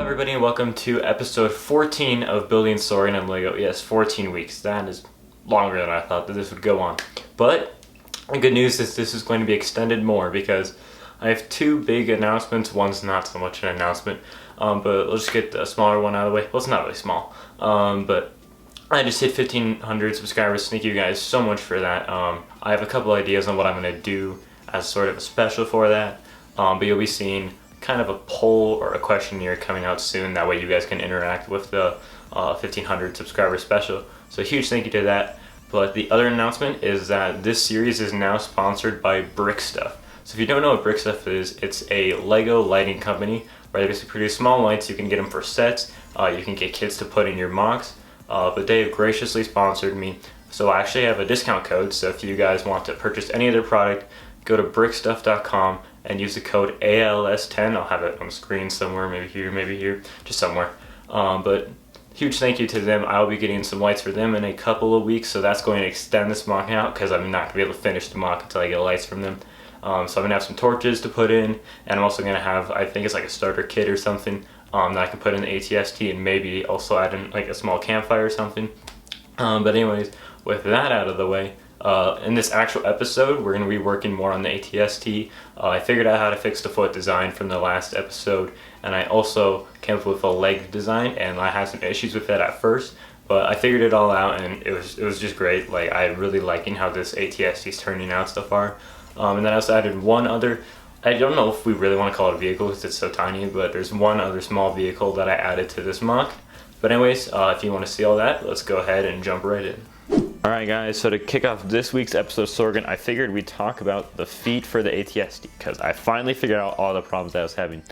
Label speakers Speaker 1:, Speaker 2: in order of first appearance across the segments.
Speaker 1: everybody, and welcome to episode 14 of Building Sorgan and Lego. Yes, 14 weeks. That is longer than I thought that this would go on. But the good news is this is going to be extended more because I have two big announcements. One's not so much an announcement, but let's just get the smaller one out of the way. Well, it's not really small, but I just hit 1,500 subscribers. Thank you guys so much for that. I have a couple ideas on what I'm going to do as sort of a special for that, but you'll be seeing kind of a poll or a questionnaire coming out soon. That way you guys can interact with the 1,500 subscriber special. So huge thank you to that. But the other announcement is that this series is now sponsored by Brick Stuff. So if you don't know what Brick Stuff is, it's a Lego lighting company where they basically produce small lights. You can get them for sets. You can get kids to put in your mocks. But they have graciously sponsored me. So I actually have a discount code. So if you guys want to purchase any of their product, go to brickstuff.com and use the code ALS10. I'll have it on the screen somewhere, maybe here, just somewhere. But huge thank you to them. I'll be getting some lights for them in a couple of weeks, so that's going to extend this mock out because I'm not going to be able to finish the mock until I get lights from them. So I'm going to have some torches to put in, and I'm also going to have, I think it's like a starter kit or something that I can put in the ATST and maybe also add in like a small campfire or something. But anyways, with that out of the way, in this actual episode, we're going to be working more on the ATST. I figured out how to fix the foot design from the last episode, and I also came up with a leg design, and I had some issues with that at first, but I figured it all out, and it was just great. Like, I'm really liking how this ATST is turning out so far. And then I also added one other, I don't know if we really want to call it a vehicle because it's so tiny, but there's one other small vehicle that I added to this mock. But anyways, if you want to see all that, let's go ahead and jump right in. Alright guys, so to kick off this week's episode of Sorgan, I figured we'd talk about the feet for the ATST because I finally figured out all the problems that I was having.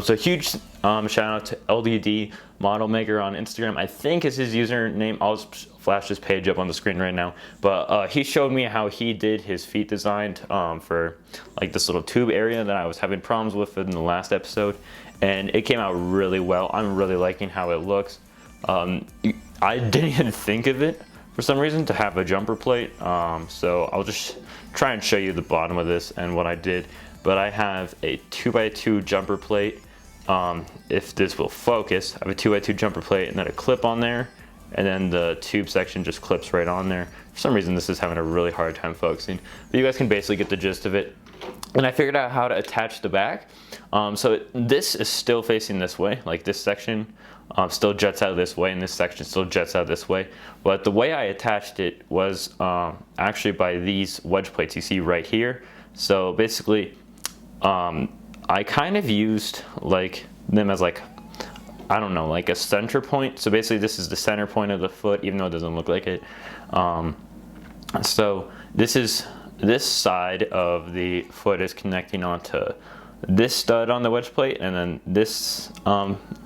Speaker 1: So huge shout out to LDD Model Maker on Instagram. I think is his username. I'll just flash his page up on the screen right now. But he showed me how he did his feet designed for like this little tube area that I was having problems with in the last episode. And it came out really well. I'm really liking how it looks. I didn't even think of it for some reason to have a jumper plate, so I'll just try and show you the bottom of this and what I did. But I have a 2x2 jumper plate. If this will focus, I have a 2x2 jumper plate and then a clip on there, and then the tube section just clips right on there. For some reason this is having a really hard time focusing, but you guys can basically get the gist of it. And I figured out how to attach the back. So this is still facing this way, like this section still jets out this way, and this section still jets out this way. But the way I attached it was actually by these wedge plates you see right here. So basically, I kind of used like them as like, I don't know, like a center point. So basically this is the center point of the foot, even though it doesn't look like it. So this side of the foot is connecting onto this stud on the wedge plate, and then this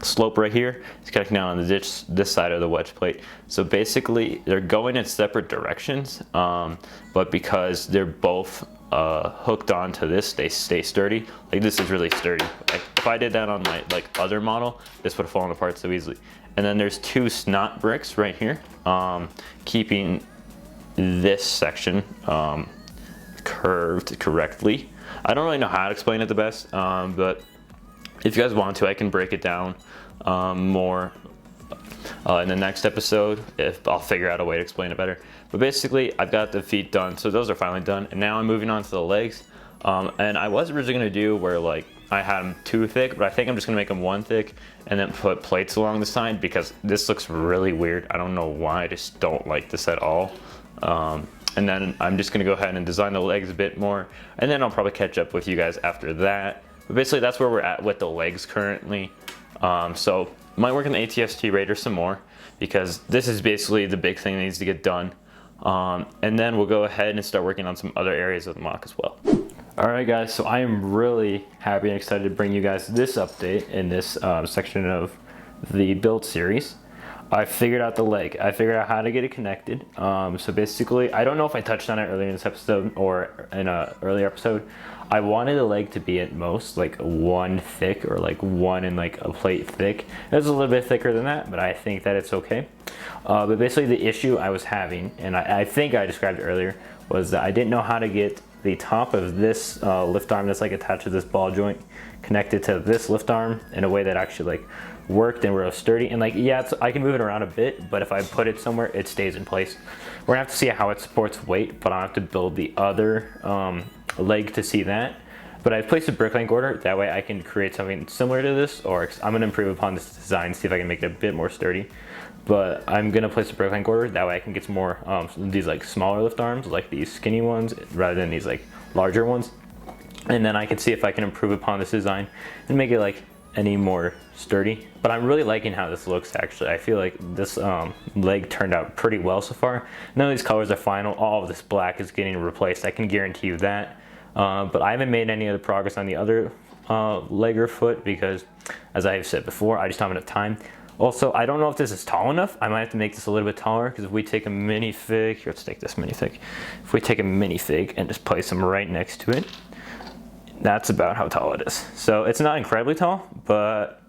Speaker 1: slope right here is connecting down on this side of the wedge plate. So basically they're going in separate directions, but because they're both hooked onto this, they stay sturdy. Like this is really sturdy. Like if I did that on my other model, this would have fallen apart so easily. And then there's two snot bricks right here, keeping this section curved correctly. I don't really know how to explain it the best, but if you guys want to, I can break it down more in the next episode if I'll figure out a way to explain it better. But basically, I've got the feet done, so those are finally done, and now I'm moving on to the legs. And I was originally going to do where like I had them too thick, but I think I'm just going to make them one thick and then put plates along the side because this looks really weird. I don't know why, I just don't like this at all. And then I'm just going to go ahead and design the legs a bit more, and then I'll probably catch up with you guys after that. But basically that's where we're at with the legs currently. So might work on the ATST Raider some more because this is basically the big thing that needs to get done. And then we'll go ahead and start working on some other areas of the mock as well. Alright guys, so I am really happy and excited to bring you guys this update in this section of the build series. I figured out the leg. I figured out how to get it connected. So basically, I don't know if I touched on it earlier in this episode or in an earlier episode. I wanted the leg to be at most like one thick, or like one and like a plate thick. It's a little bit thicker than that, but I think that it's okay. But basically the issue I was having, and I think I described it earlier, was that I didn't know how to get
Speaker 2: the top of this lift arm that's like attached to this ball joint connected to this lift arm in a way that actually like worked and were sturdy. And like, yeah, I can move it around a bit, but if I put it somewhere, it stays in place. We're gonna have to see how it supports weight, but I'll have to build the other leg to see that. But I've placed a brick length order, that way I can create something similar to this, or I'm gonna improve upon this design, see if I can make it a bit more sturdy. But I'm gonna place a brick length order, that way I can get some more, these like smaller lift arms, like these skinny ones, rather than these like larger ones. And then I can see if I can improve upon this design and make it like any more sturdy. But I'm really liking how this looks actually. I feel like this leg turned out pretty well so far. None of these colors are final, all of this black is getting replaced, I can guarantee you that. But I haven't made any other progress on the other leg or foot because, as I have said before, I just don't have enough time. Also, I don't know if this is tall enough. I might have to make this a little bit taller because if we take a minifig, here, let's take this minifig. If we take a minifig and just place them right next to it, that's about how tall it is. So it's not incredibly tall, but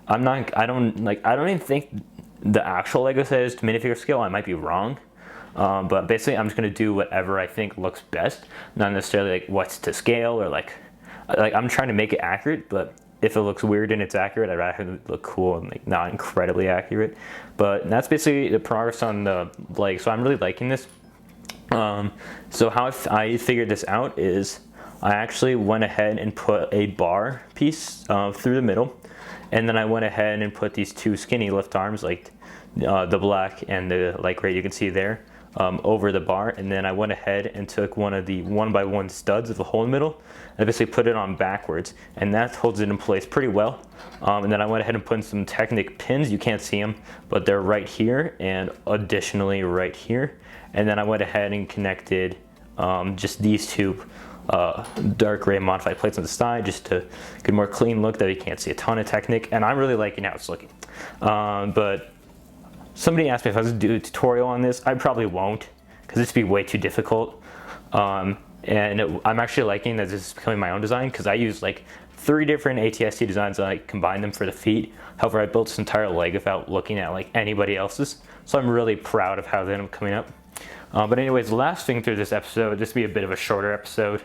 Speaker 2: I don't even think the actual Lego says to minifigure scale. I might be wrong. But basically I'm just gonna do whatever I think looks best, not necessarily like what's to scale or like I'm trying to make it accurate, but if it looks weird and it's accurate, I'd rather it look cool and like not incredibly accurate. But that's basically the progress on the leg. So I'm really liking this. So how I figured this out is I actually went ahead and put a bar piece through the middle, and then I went ahead and put these two skinny lift arms, like the black and the light gray you can see there, over the bar. And then I went ahead and took one of the 1x1 studs of the hole in the middle and basically put it on backwards, and that holds it in place pretty well. And then I went ahead and put in some Technic pins. You can't see them, but they're right here and additionally right here. And then I went ahead and connected just these two dark gray modified plates on the side just to get a more clean look that you can't see a ton of Technic, and I'm really liking how it's looking. But somebody asked me if I was going to do a tutorial on this. I probably won't because it'd be way too difficult. And I'm actually liking that this is becoming my own design because I use like 3 different ATST designs and I combine them for the feet. However, I built this entire leg without looking at like anybody else's. So I'm really proud of how they end up coming up. But anyways, the last thing through this episode, this will be a bit of a shorter episode.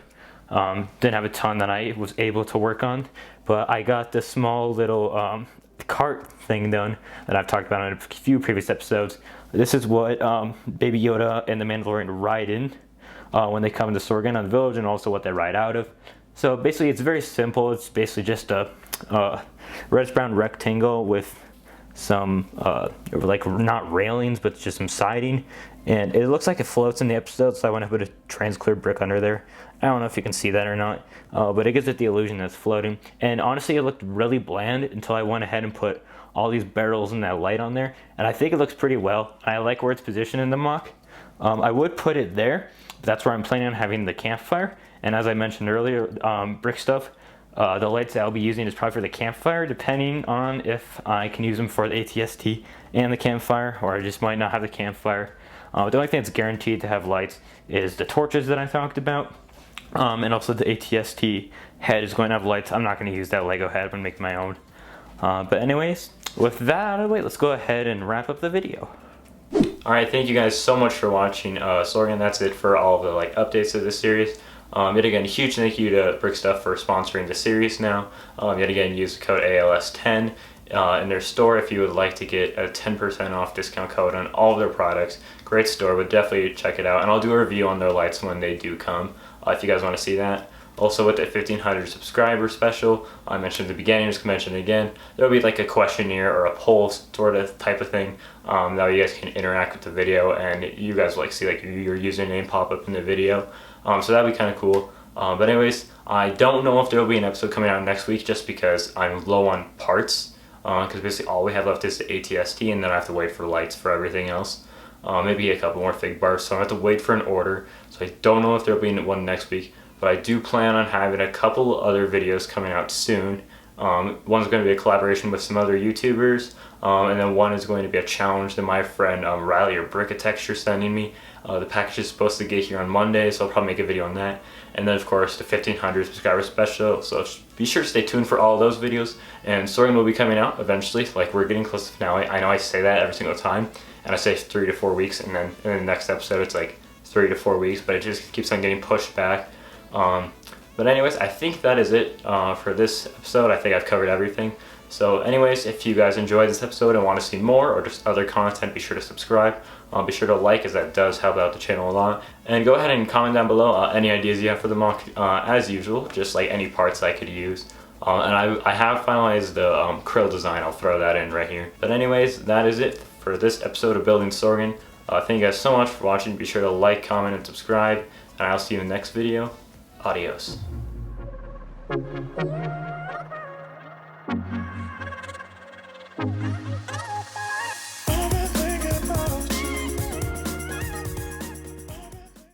Speaker 2: Didn't have a ton that I was able to work on, but I got this small little cart thing done that I've talked about in a few previous episodes. This is what Baby Yoda and the Mandalorian ride in when they come into Sorgan on the village, and also what they ride out of. So basically it's very simple. It's basically just a reddish brown rectangle with some like not railings but just some siding, and it looks like it floats in the episode, so I want to put a transclear brick under there. I don't know if you can see that or not, but it gives it the illusion that it's floating. And honestly, it looked really bland until I went ahead and put all these barrels and that light on there, and I think it looks pretty well. I like where it's positioned in the mock. I would put it there, but that's where I'm planning on having the campfire. And as I mentioned earlier, brick stuff, the lights that I'll be using is probably for the campfire, depending on if I can use them for the ATST and the campfire, or I just might not have the campfire. The only thing that's guaranteed to have lights is the torches that I talked about, and also the ATST head is going to have lights. I'm not going to use that Lego head, I'm going to make my own. But anyways, with that out of the way, let's go ahead and wrap up the video.
Speaker 1: Alright, thank you guys so much for watching Sorgan. That's it for all the like updates of this series. Yet again, huge thank you to Brick Stuff for sponsoring the series now. Yet again, use the code ALS10 in their store if you would like to get a 10% off discount code on all of their products. Great store, but definitely check it out. And I'll do a review on their lights when they do come, if you guys want to see that. Also, with the 1,500 subscriber special, I mentioned at the beginning, just mention it again, there'll be like a questionnaire or a poll sort of type of thing that you guys can interact with the video, and you guys will like see like your username pop up in the video. So that'd be kind of cool. But anyways, I don't know if there will be an episode coming out next week just because I'm low on parts. Because basically all we have left is the ATST, and then I have to wait for lights for everything else. Maybe a couple more fig bars, so I have to wait for an order. So I don't know if there will be one next week. But I do plan on having a couple other videos coming out soon. One's going to be a collaboration with some other YouTubers, and then one is going to be a challenge that my friend Riley or Brickatexture sending me. The package is supposed to get here on Monday, so I'll probably make a video on that. And then of course the 1,500 subscriber special, so be sure to stay tuned for all of those videos. And Sorgan will be coming out eventually, like we're getting close to the finale. I know I say that every single time, and I say 3 to 4 weeks, and then in the next episode it's like 3 to 4 weeks, but it just keeps on getting pushed back. But anyways, I think that is it for this episode. I think I've covered everything. So anyways, if you guys enjoyed this episode and want to see more or just other content, be sure to subscribe. Be sure to like, as that does help out the channel a lot. And go ahead and comment down below any ideas you have for the mock, as usual, just like any parts I could use. And I have finalized the krill design. I'll throw that in right here. But anyways, that is it for this episode of Building Sorgan. Thank you guys so much for watching. Be sure to like, comment, and subscribe. And I'll see you in the next video. Adios.